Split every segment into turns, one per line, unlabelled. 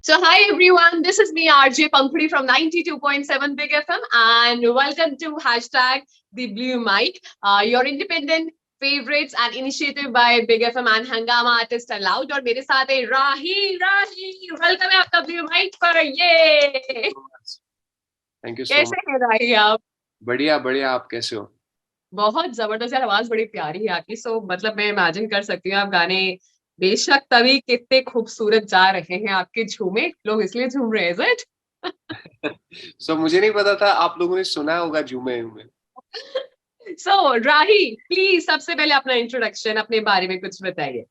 So, hi everyone, this is me, RJ Pankhudi from 92.7 Big FM, and welcome to hashtag the Blue Mic, your independent favorites and initiative by Big FM and Hangama Artist Allowed. और मेरे साथ है राही welcome है आपका blue mic पर। ये
thank you सो
कैसे
much.
है राही आप?
बढ़िया बढ़िया, आप कैसे हो?
बहुत जबरदस्त यार, आवाज बड़ी प्यारी है आपकी। सो मतलब मैं इमेजिन कर सकती हूँ आप गाने बेशक तभी कितने खूबसूरत जा रहे हैं आपके झूमे, लोग इसलिए झूम रहे हैं।
मुझे नहीं पता था आप लोगों ने सुना होगा झूमे में।
सो राही, प्लीज सबसे पहले अपना इंट्रोडक्शन, अपने बारे में कुछ बताइए।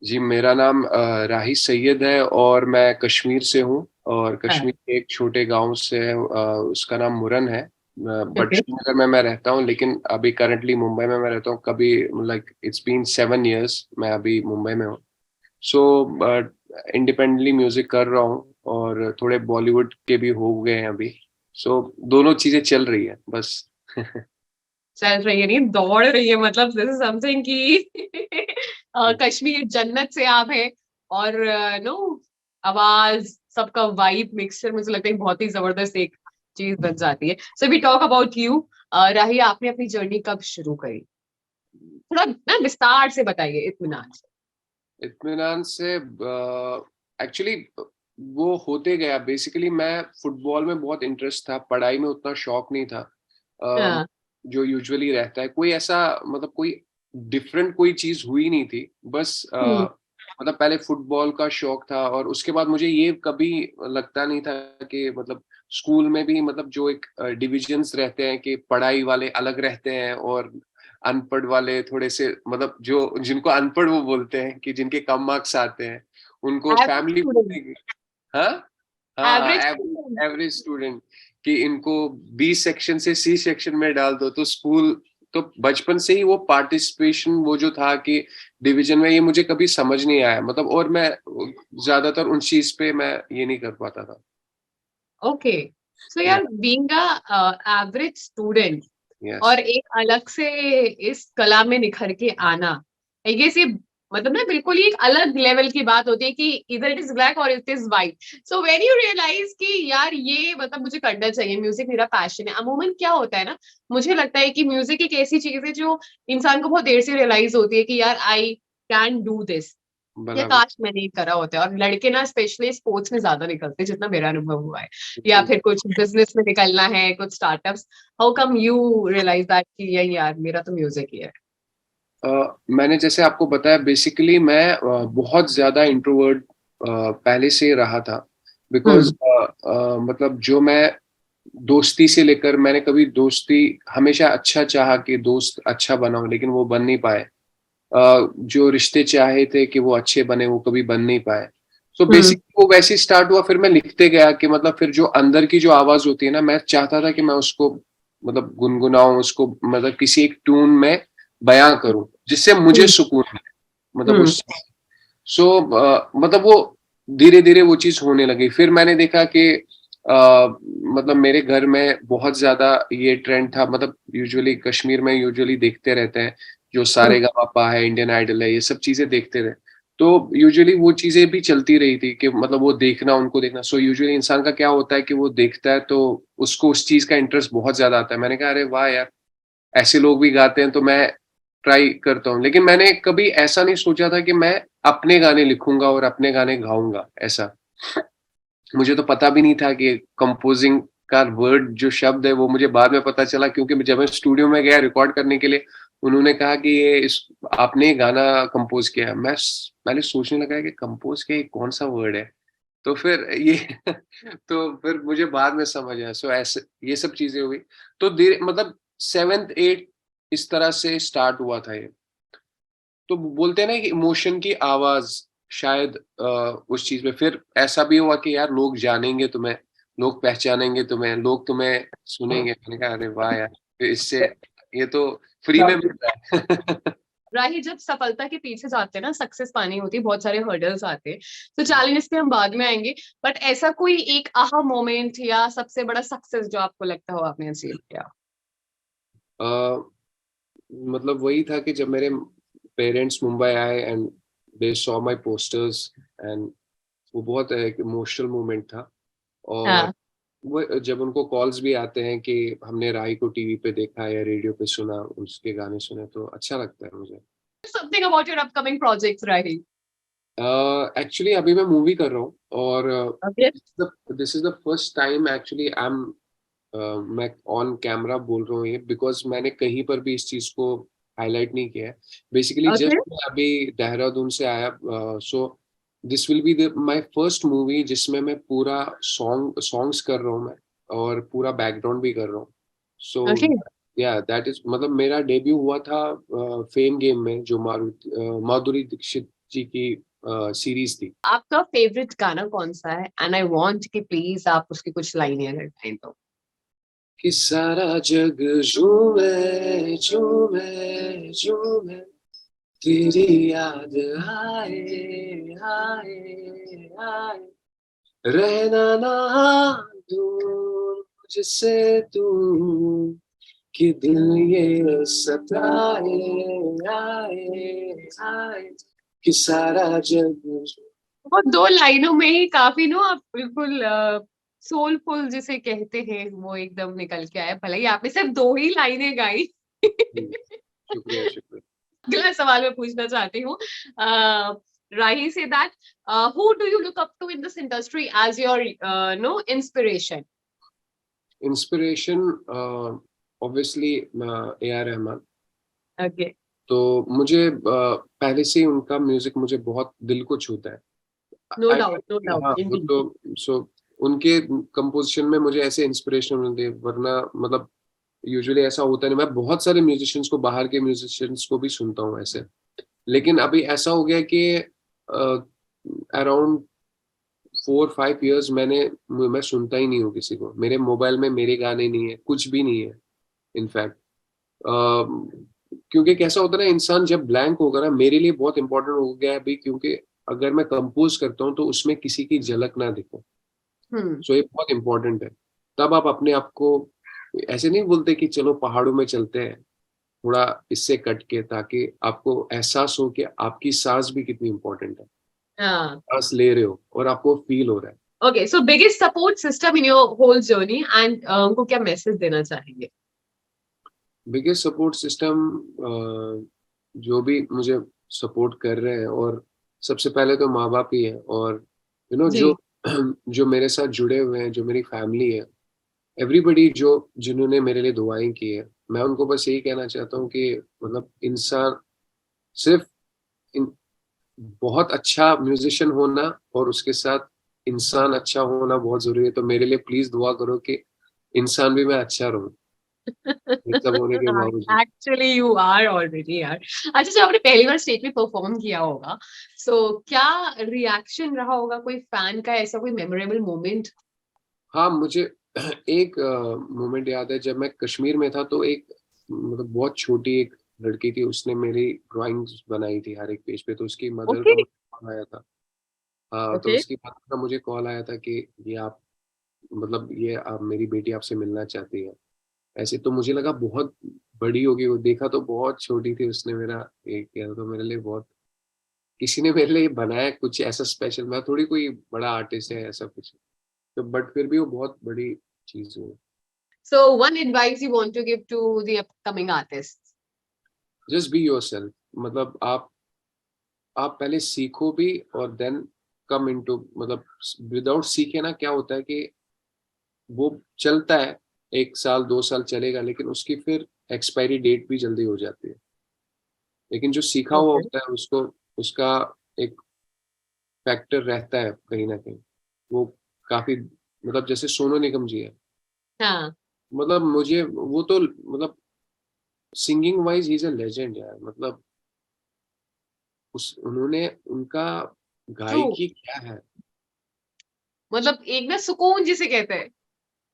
जी, मेरा नाम राही सैयद है और मैं कश्मीर से हूँ। और
हाँ।
कश्मीर के एक छोटे गांव से है, उसका नाम मुरन है। But
okay.
श्रीनगर में मैं रहता हूँ, लेकिन अभी करंटली मुंबई में मैं रहता हूँ। कभी लाइक इट्स बीन 7 years मैं अभी मुंबई में हूँ। सो इंडिपेंडेंटली म्यूजिक कर रहा हूँ और थोड़े बॉलीवुड के भी हो गए हैं अभी। दोनों चीजें चल रही है बस।
चल रही है नहीं, दौड़ रही है, मतलब दिस इज समथिंग कि कश्मीर जन्नत से आप हैं। और नो, आवाज सबका वाइब मिक्सचर मुझे लगता है बहुत ही जबरदस्त एक चीज बन जाती है। So we talk about you. Rahi, आपने अपनी जर्नी कब शुरू करी? थोड़ा ना विस्तार से बताइए, इत्मीनान से।
इत्मीनान से एक्चुअली वो होते गया। बेसिकली मैं फुटबॉल में बहुत इंटरेस्ट था, पढ़ाई में उतना शौक नहीं था। अ,
हाँ।
जो यूजुअली रहता है, कोई ऐसा मतलब कोई डिफरेंट कोई चीज हुई नहीं थी। बस
हम्म।
मतलब पहले फुटबॉल का शौक था और उसके बाद मुझे ये कभी लगता नहीं था कि मतलब स्कूल में भी मतलब जो एक डिविजन्स रहते हैं कि पढ़ाई वाले अलग रहते हैं और अनपढ़ वाले थोड़े से मतलब जो जिनको अनपढ़ वो बोलते हैं कि जिनके कम मार्क्स आते हैं उनको
एवरेज
फैमिली
स्टूडेंट।
बोलती है। हाँ हाँ,
average
average
student.
Average student कि इनको बी सेक्शन से सी सेक्शन में डाल दो। तो स्कूल तो बचपन से ही वो पार्टिसिपेशन वो जो था कि डिवीजन में, ये मुझे कभी समझ नहीं आया मतलब। और मैं ज्यादातर उन चीज पे मैं ये नहीं कर पाता था।
ओके। सो
या
यार, being a average student
yes.
और एक अलग से इस कला में निखर के आना, आई गेस ये मतलब ना बिल्कुल ही एक अलग लेवल की बात होती है कि इधर इट इज ब्लैक और it is white. So when you realise कि यार ये मतलब मुझे करना चाहिए, म्यूजिक मेरा पैशन है। अमूमन क्या होता है ना, मुझे लगता है कि म्यूजिक एक ऐसी चीज है जो इंसान को बहुत देर से रियलाइज होती है कि यार आई कैन डू दिस, या
बराबर।
काश मैंने ये करा होता है। और लड़के ना स्पेशली स्पोर्ट्स में ज्यादा निकलते हैं, जितना मेरा अनुभव हुआ है, या
बिल्कुल।
फिर कुछ बिजनेस में निकलना है, कुछ startups. How come you realise that कि ये यार मेरा तो म्यूजिक ही है?
मैंने जैसे आपको बताया, बेसिकली मैं बहुत ज्यादा इंट्रोवर्ट पहले से रहा था। बिकॉज
हम्म।
मतलब जो मैं दोस्ती से लेकर, मैंने कभी दोस्ती हमेशा अच्छा चाहा कि दोस्त अच्छा बनाऊं, लेकिन वो बन नहीं पाए। जो रिश्ते चाहे थे कि वो अच्छे बने, वो कभी बन नहीं पाए। सो
हम्म।
बेसिकली वो वैसे ही स्टार्ट हुआ। फिर मैं लिखते गया कि मतलब फिर जो अंदर की जो आवाज होती है ना, मैं चाहता था कि मैं उसको मतलब गुनगुनाऊं, उसको मतलब किसी एक ट्यून में बयां करूं जिससे मुझे
हम्म।
सुकून मिले मतलब
हम्म।
उस। सो मतलब वो धीरे धीरे वो चीज होने लगी। फिर मैंने देखा कि मतलब मेरे घर में बहुत ज्यादा ये ट्रेंड था। मतलब यूजुअली कश्मीर में यूजुअली देखते रहते हैं, जो
हम्म।
सारेगामापा है, इंडियन आइडल है, ये सब चीजें देखते रहे। तो यूजुअली वो चीजें भी चलती रही थी कि मतलब वो देखना, उनको देखना। सो यूजुअली इंसान का क्या होता है कि वो देखता है तो उसको उस चीज का इंटरेस्ट बहुत ज्यादा आता है। मैंने कहा अरे वाह यार, ऐसे लोग भी गाते हैं तो मैं ट्राई करता हूँ। लेकिन मैंने कभी ऐसा नहीं सोचा था कि मैं अपने गाने लिखूंगा और अपने गाने गाऊंगा ऐसा। मुझे तो पता भी नहीं था कि कंपोजिंग का वर्ड जो शब्द है वो मुझे बाद में पता चला, क्योंकि जब मैं स्टूडियो में गया रिकॉर्ड करने के लिए, उन्होंने कहा कि ये इस आपने गाना कंपोज किया है। मैं पहले सोचने लगा कि कंपोज किया, ये कौन सा वर्ड है। तो फिर ये तो फिर मुझे बाद में समझ आया। सो ऐसे ये सब चीजें हुई। तो धीरे मतलब 7th 8th इस तरह से स्टार्ट हुआ था ये। तो बोलते हैं ना कि इमोशन की आवाज शायद उस चीज में फिर ऐसा भी हुआ कि यार लोग जानेंगे तुम्हें, लोग पहचानेंगे तुम्हें, लोग तुम्हें सुनेंगे। मैंने कहा अरे वाह यार, फिर इससे ये तो फ्री में मिल रहा है।
राही, जब सफलता के पीछे जाते हैं ना, सक्सेस पानी होती है, बहुत सारे हर्डल्स आते हैं, तो चैलेंजेस पे हम बाद में आएंगे। बट ऐसा कोई एक आहा मोमेंट या सबसे बड़ा सक्सेस जो आपको लगता हो आपने अचीव किया?
अ, मतलब वही था कि जब मेरे पेरेंट्स मुंबई आए and they saw my posters and वो बहुत एक इमोशनल मोमेंट था। और
हाँ,
वो जब उनको कॉल्स भी आते हैं कि हमने राही को टीवी पे देखा या रेडियो पे सुना, उसके गाने सुने, तो अच्छा लगता है मुझे।
Something about your upcoming projects, Rahi?
Actually अभी मैं मूवी कर रहा हूँ, और
okay,
this is the first time actually I am मैं ऑन कैमरा बोल रहा हूँ ये, बिकॉज मैंने कहीं पर भी इस चीज को हाईलाइट नहीं किया है। बेसिकली
ओके,
जस्ट मैं अभी देहरादून से आया, so this will be my first movie जिसमें मैं पूरा सॉन्ग्स कर रहा हूँ मैं, और पूरा बैकग्राउंड भी कर रहा हूँ। So
okay.
या दैट इज, मतलब मेरा डेब्यू हुआ था फेम गेम में, जो माधुरी दीक्षित जी की सीरीज थी।
आपका फेवरेट गाना कौन सा है? एंड आई वांट कि प्लीज आप उसकी कुछ लाइनें अगर गाएं तो।
कि सारा जग झूमे झूमे झूमे, तेरी याद आए आए आए, रहना ना दूर मुझसे तू, कि दिल ये सताए आए आए, कि सारा जग।
वो दो लाइनों में ही काफी नो, आप बिल्कुल सोलफुल जिसे कहते हैं वो एकदम निकल के आया, भले ही आपने सिर्फ दो ही लाइनें गाई।
शुक्रिया शुक्रिया।
अगला सवाल मैं पूछना चाहती हूँ, राही से that who do you look up to in this industry as your no inspiration?
Inspiration obviously A R Rahman.
Okay,
तो मुझे पहले से ही उनका म्यूजिक मुझे बहुत दिल को छूता है।
नो
I-
डाउट, नो
हाँ,
डाउट
वो
इंडीड।
तो सो उनके कंपोजिशन में मुझे ऐसे इंस्पिरेशन मिलती है, वरना मतलब यूजुअली ऐसा होता नहीं। मैं बहुत सारे म्यूजिशियंस को, बाहर के म्यूजिशियंस को भी सुनता हूँ ऐसे, लेकिन अभी ऐसा हो गया कि अराउंड 4-5 years मैं सुनता ही नहीं हूँ किसी को। मेरे मोबाइल में मेरे गाने नहीं है, कुछ भी नहीं है इनफैक्ट। क्योंकि कैसा होता है ना, इंसान जब ब्लैंक होगा ना, मेरे लिए बहुत इंपॉर्टेंट हो गया है अभी, क्योंकि अगर मैं कंपोज करता हूँ तो उसमें किसी की झलक ना दिखे।
हम्म।
सो ये बहुत इंपॉर्टेंट है। तब आप अपने आप को ऐसे नहीं बोलते कि चलो पहाड़ों में चलते हैं थोड़ा इससे कट के, ताकि आपको एहसास हो कि आपकी सांस भी कितनी इंपॉर्टेंट है।
हाँ,
सांस ले रहे हो और आपको फील हो रहा है।
Okay, so biggest support system in your whole journey, and उनको क्या मैसेज देना चाहेंगे?
बिगेस्ट सपोर्ट सिस्टम, जो भी मुझे सपोर्ट कर रहे हैं, और सबसे पहले तो माँ बाप ही है, और जो
जी।
जो मेरे साथ जुड़े हुए हैं, जो मेरी फैमिली है, एवरीबडी जो जिन्होंने मेरे लिए दुआएं की है, मैं उनको बस यही कहना चाहता हूँ कि मतलब इंसान सिर्फ इन, बहुत अच्छा म्यूजिशियन होना और उसके साथ इंसान अच्छा होना बहुत जरूरी है। तो मेरे लिए प्लीज दुआ करो कि इंसान भी मैं अच्छा रहूं, ये सब होने के बावजूद।
एक्चुअली यू आर ऑलरेडी यार। अच्छा, जब आपने पहली बार स्टेज पे परफॉर्म किया होगा, सो क्या रिएक्शन रहा होगा कोई फैन का, ऐसा कोई मेमोरेबल मोमेंट?
हाँ, मुझे एक मोमेंट याद है, जब मैं कश्मीर में था, तो एक मतलब बहुत छोटी एक लड़की थी, उसने मेरी ड्राइंग्स बनाई थी हर एक पेज पे, तो उसकी मदर
ओके,
का मुझे कॉल आया था। हाँ, तो
ओके।
उसकी मदर का मुझे कॉल आया था कि ये आप, मतलब ये आप, मेरी बेटी आपसे मिलना चाहती है। ऐसे तो मुझे लगा बहुत बड़ी होगी, वो देखा तो बहुत छोटी थी। उसने मेरा ये किया, तो मेरे लिए बहुत, किसी ने मेरे लिए बनाया कुछ ऐसा स्पेशल। मैं थोड़ी कोई बड़ा आर्टिस्ट है ऐसा कुछ, तो बट फिर भी वो बहुत बड़ी चीज हुई।
So one advice you want to give to the upcoming artist?
Just be yourself, मतलब आप पहले सीखो भी, और देन कम इनटू, मतलब विदाउट सीखे ना क्या होता है कि वो चलता है, 1 साल 2 साल चलेगा, लेकिन उसकी फिर एक्सपायरी डेट भी जल्दी हो जाती है। लेकिन जो सीखा हुआ
ओके।
होता है उसको, उसका एक फैक्टर रहता है कहीं ना कहीं, वो काफी, मतलब जैसे सोनू निगम जी है,
हाँ,
मतलब मुझे वो तो मतलब singing wise he is a legend यार। मतलब उस उन्होंने उनका
ट्रू।
गायकी क्या है,
मतलब एक ना सुकून जिसे कहते हैं।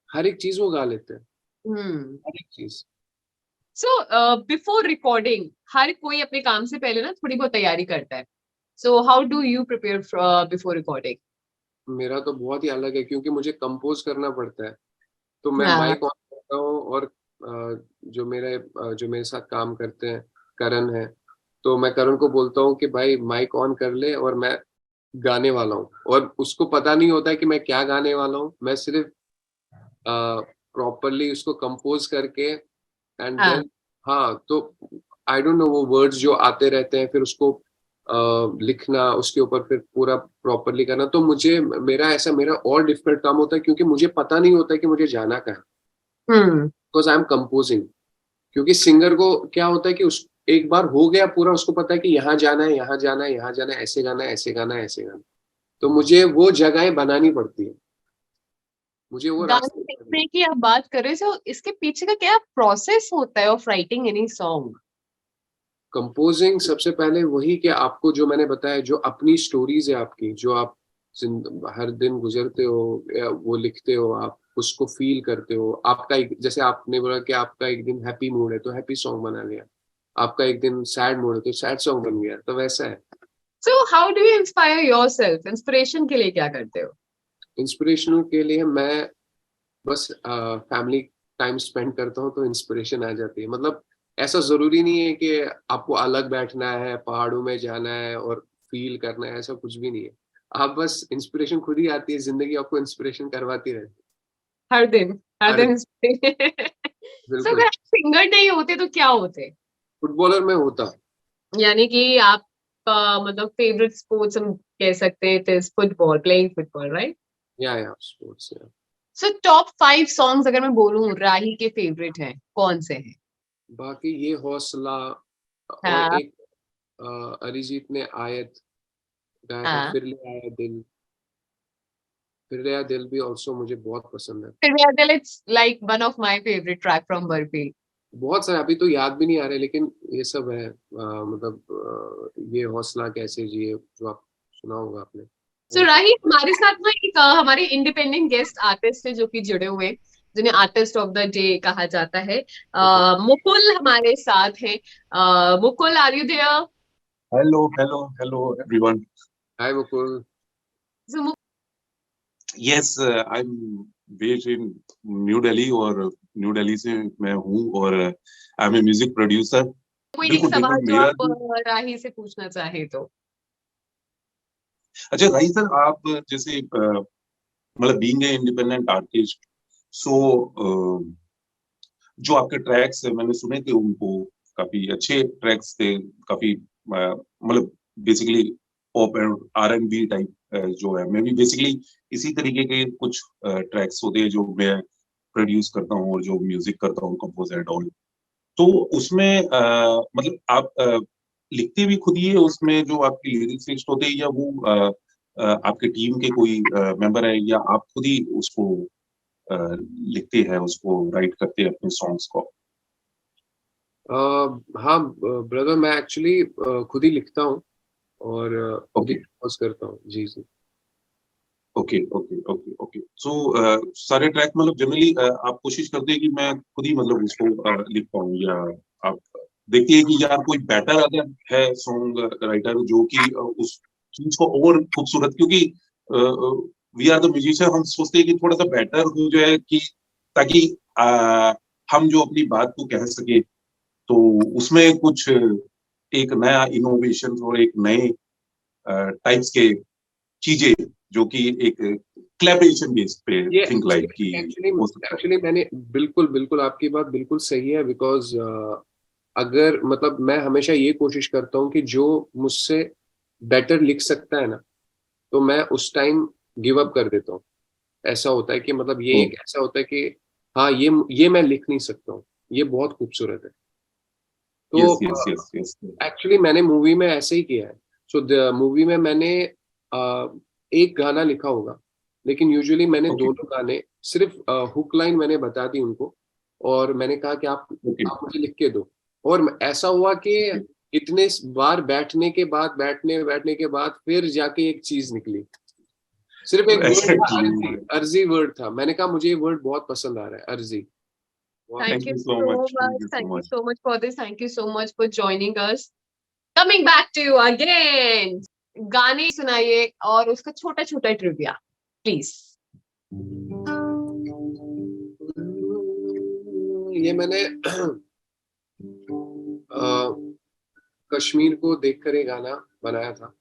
हर एक चीज वो गा लेते हैं,
हम्म।
हर एक चीज।
सो बिफोर रिकॉर्डिंग, हर कोई अपने काम से पहले ना थोड़ी बहुत तैयारी करता है। So how do you prepare before recording?
मेरा तो बहुत ही अलग है, क्योंकि मुझे कंपोज करना पड़ता है। तो मैं
हाँ,
माइक ऑन करता हूँ, और जो मेरे साथ काम करते हैं, करण है, तो मैं करण को बोलता हूँ कि भाई माइक ऑन कर ले, और मैं गाने वाला हूँ और उसको पता नहीं होता है कि मैं क्या गाने वाला हूँ। मैं सिर्फ प्रॉपरली उसको कंपोज करके एंड
हाँ।
देन हाँ, तो आई डोंट नो वो वर्ड्स जो आते रहते हैं फिर उसको लिखना, उसके ऊपर फिर पूरा प्रॉपरली करना। तो मुझे मेरा और डिफिकल्ट काम होता है क्योंकि मुझे पता नहीं होता है कि मुझे जाना कहाँ है,
hmm.
Because I am composing. क्योंकि सिंगर को क्या होता है कि उस एक बार हो गया पूरा, उसको पता है कि यहाँ जाना है, यहाँ जाना है, यहाँ जाना है, ऐसे गाना है, ऐसे गाना है, ऐसे गाना है। तो मुझे वो जगहें बनानी पड़ती है, मुझे वो
गाने
रास्ते बनाने।
लिखने की आप बात कर रहे हो, तो इसके पीछे का क्या प्रोसेस होता है of writing any song?
Composing सबसे पहले वही कि आपको जो मैंने बताया, जो अपनी स्टोरीज है आपकी, जो आप हर दिन गुजरते हो या वो लिखते हो, आप उसको फील करते हो। आपका एक, जैसे आपने बोला कि आपका एक दिन हैप्पी मूड है तो हैप्पी सॉन्ग बना गया, आपका एक दिन सैड मूड है तो सैड सॉन्ग बन गया, तो वैसा है।
So how do you inspire yourself? Inspiration के लिए क्या करते हो?
इंस्पिरेशनल के लिए मैं बस फैमिली टाइम स्पेंड करता हूँ तो इंस्पिरेशन आ जाती है। मतलब ऐसा जरूरी नहीं है कि आपको अलग बैठना है, पहाड़ों में जाना है और फील करना है, ऐसा कुछ भी नहीं है। आप बस इंस्पिरेशन खुद ही आती है, जिंदगी आपको इंस्पिरेशन करवाती रहती
हर दिन, हर
है। हर
दिन सो
बिल्कुल।
अगर आप सिंगर नहीं होते तो क्या होते?
फुटबॉलर में होता।
यानी कि आपका मतलब फेवरेट स्पोर्ट्स हम कह सकते हैं, it is football, playing football, right?
या स्पोर्ट्स।
सो टॉप 5 सॉन्ग्स अगर मैं बोलूं राही के फेवरेट हैं, कौन से हैं?
बाकी ये हौसला, और
हाँ।
एक अरिजीत ने आयत गाया था,
हाँ।
फिर लिया दिल भी ऑल्सो मुझे बहुत पसंद है।
फिर मेरा दिल, it's like one of my favourite track from barfi.
बहुत सारे अभी तो याद भी नहीं आ रहे, लेकिन ये सब है। मतलब ये हौसला कैसे जिए, जो आप सुना होगा आपने,
सो
वो सब।
राही, हमारे साथ ना एक हमारे इंडिपेंडेंट गेस्ट आर्टिस्ट है जो कि जुड़े हुए हैं, जिन्हें आर्टिस्ट ऑफ द डे कहा जाता है।
ओके।
मुकुल हमारे साथ है। Mukul, are you there?
Hello, everyone.
Hi Mukul.
So
Yes, I'm based in New Delhi और न्यू दिल्ली से मैं हूँ और I am a music producer.
कोई एक
बिल्कुल
सवाल
बिल्कुल
जो
मेरा
आप
जो
राही से पूछना चाहे तो।
अच्छा राही सर, आप जैसे मतलब बीइंग ए इंडिपेंडेंट आर्टिस्ट, सो जो आपके ट्रैक्स है मैंने सुने थे, उनको काफी अच्छे ट्रैक्स थे, काफी मतलब basically pop and R&B type जो है, मैं भी बेसिकली इसी तरीके के कुछ ट्रैक्स होते हैं जो मैं प्रोड्यूस करता हूँ और जो म्यूजिक करता हूँ, कंपोज एंड ऑल। तो उसमें मतलब आप लिखते भी खुद ही है उसमें, जो आपके लिरिक्सिस्ट होते हैं, या वो आपके टीम के कोई मेंबर है, या आप खुद ही उसको लिखते हैं, उसको राइट करते हैं अपने सॉन्ग्स को?
हाँ ब्रदर, मैं एक्चुअली खुद ही लिखता हूँ और खुद ही
ओके
कंपोज करता हूँ। जी जी।
Okay okay okay okay. So सारे ट्रैक मतलब जनरली आप कोशिश करते हैं कि मैं खुद ही मतलब उसको लिख पाऊँ, या आप देखते हैं कि यार कोई बेटर अगर है सॉन्ग राइटर जो कि उस चीज को और खूबसूरत, क्योंकि वी आर द म्यूजिशियन, हम सोचते हैं कि थोड़ा सा बेटर हो जाए, कि ताकि हम जो अपनी बात को कह सके, तो उसमें कुछ एक नया इनोवेशन और एक नए टाइप्स के चीजें जो कि एक कोलैबोरेशन बेस पे
ये
थिंक लाइक कि
एक्चुअली
हो सकता है।
एक्चुअली मैंने बिल्कुल बिल्कुल आपकी बात बिल्कुल सही है, बिकॉज अगर मतलब मैं हमेशा ये कोशिश करता हूँ कि जो मुझसे बेटर लिख सकता है ना, तो मैं उस टाइम गिव अप कर देता हूँ। ऐसा होता है कि मतलब ये एक ऐसा होता है कि हाँ, ये मैं लिख नहीं सकता हूँ, ये बहुत खूबसूरत है।
यस
तो
यस यस यस।
एक्चुअली मैंने मूवी में ऐसे ही किया है। सो मूवी में मैंने एक गाना लिखा होगा, लेकिन यूजुअली मैंने
ओके
दोनों गाने सिर्फ हुक लाइन मैंने बता दी उनको, और मैंने कहा कि
ओके
आप मुझे लिख के दो। और ऐसा हुआ कि
ओके।
इतने बार बैठने बैठने के बाद फिर जाके एक चीज निकली। सिर्फ एक वर्ड था, अर्जी।
एग्जैक्टली।
अर्जी वर्ड था, मैंने कहा मुझे ये वर्ड बहुत पसंद आ रहा है, अर्जी। बहुत
thank
thank
you
you so
so
much, thank
much,
you so
thank you
much.
So much for this, thank you so much for joining us. Coming back to you again, गाने सुनाइए और उसका छोटा छोटा ट्रिविया प्लीज।
ये मैंने कश्मीर को देखकर ये गाना बनाया था।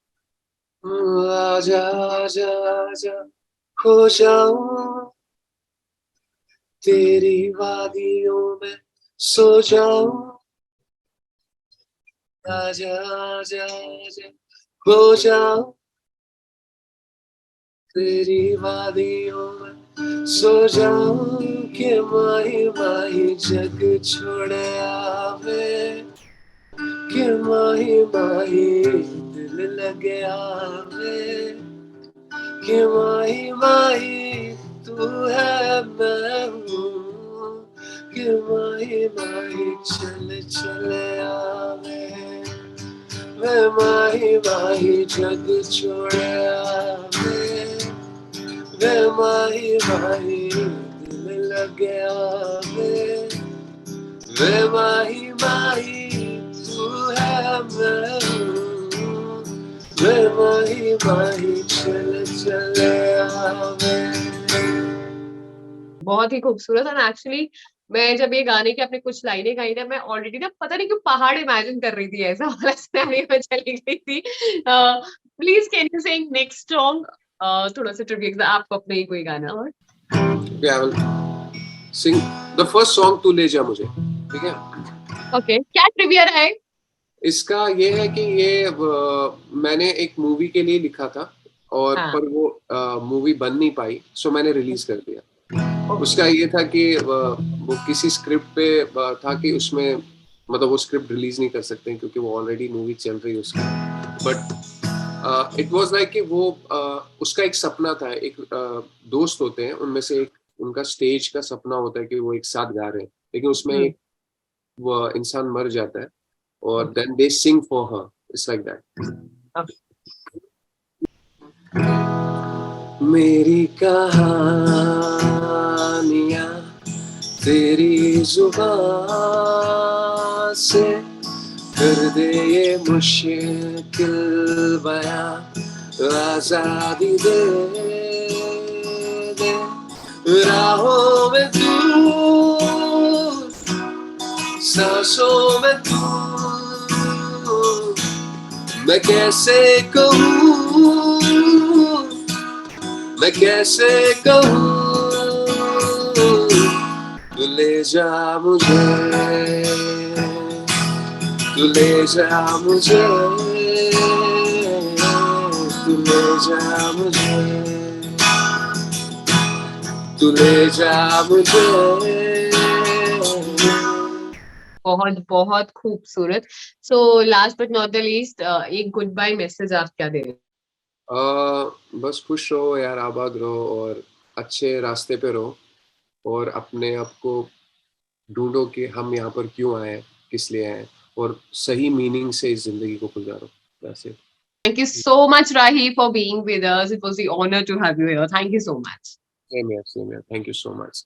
आजा आजा आजा खो जाऊं तेरी वादियों में सो जाऊं आजा आजा आजा खो जाऊं तेरी वादियों में सो जाऊं कि माही माही जग छोड़ आवे कि माही माही दिल लगे आवे कि माही माही तू है मैं हूँ कि माही माही चल चल आवे वे माही माही जग छोड़ आवे वे माही माही दिल लगे आवे वे माही माही तू है मैं हूँ वे माही माही चल चल आवे।
बहुत ही खूबसूरत। एंड एक्चुअली मैं जब ये गाने की आपने कुछ लाइनें गाई ना, मैं ऑलरेडी ना पता नहीं क्यों पहाड़ इमेजिन कर रही थी, ऐसा वाला सिनेरियो में चली गई थी। Please can you sing next song, थोड़ा सा ट्रिब्यूट आपको अपने ही कोई गाना और
Okay, I will sing the first song तू ले जा मुझे, ठीक है?
ओके क्या ट्रिविया है?
इसका ये है कि ये मैंने एक मूवी के लिए लिखा था और
हाँ
पर वो मूवी बन नहीं पाई, सो मैंने रिलीज कर दिया।
ओके
उसका ये था कि वो किसी स्क्रिप्ट पे था कि उसमें मतलब वो स्क्रिप्ट रिलीज नहीं कर सकते क्योंकि वो ऑलरेडी मूवी चल रही है उसकी। बट इट वाज लाइक कि वो उसका एक सपना था, एक दोस्त होते हैं उनमें से एक, उनका स्टेज का सपना होता है कि वो एक साथ गा रहे हैं, लेकिन उसमें एक वो इंसान मर जाता है और then they sing for her. It's like that. मेरी कहानियाँ तेरी जुबान से कर दे ये मुश्किल बयां आजादी दे दे राहों में तू सांसों में तू मैं कैसे कहूँ मैं कैसे कहूँ तू ले जा मुझे तू ले जा मुझे तू ले जा मुझे तू ले जा मुझे।
बहुत बहुत खूबसूरत। So last but not the least, एक गुड बाय मैसेज आप क्या दे रहे हैं?
बस खुश रहो यार, आबाद रहो और अच्छे रास्ते पे रहो और अपने आप को ढूंढो कि हम यहाँ पर क्यों आए हैं, किस लिए आए हैं और सही मीनिंग से इस जिंदगी को गुजारो। वैसे
Thank you so much, Rahi, for being with us. It was the honor to have you here. Thank you so much.
Same यार, थैंक यू सो मच।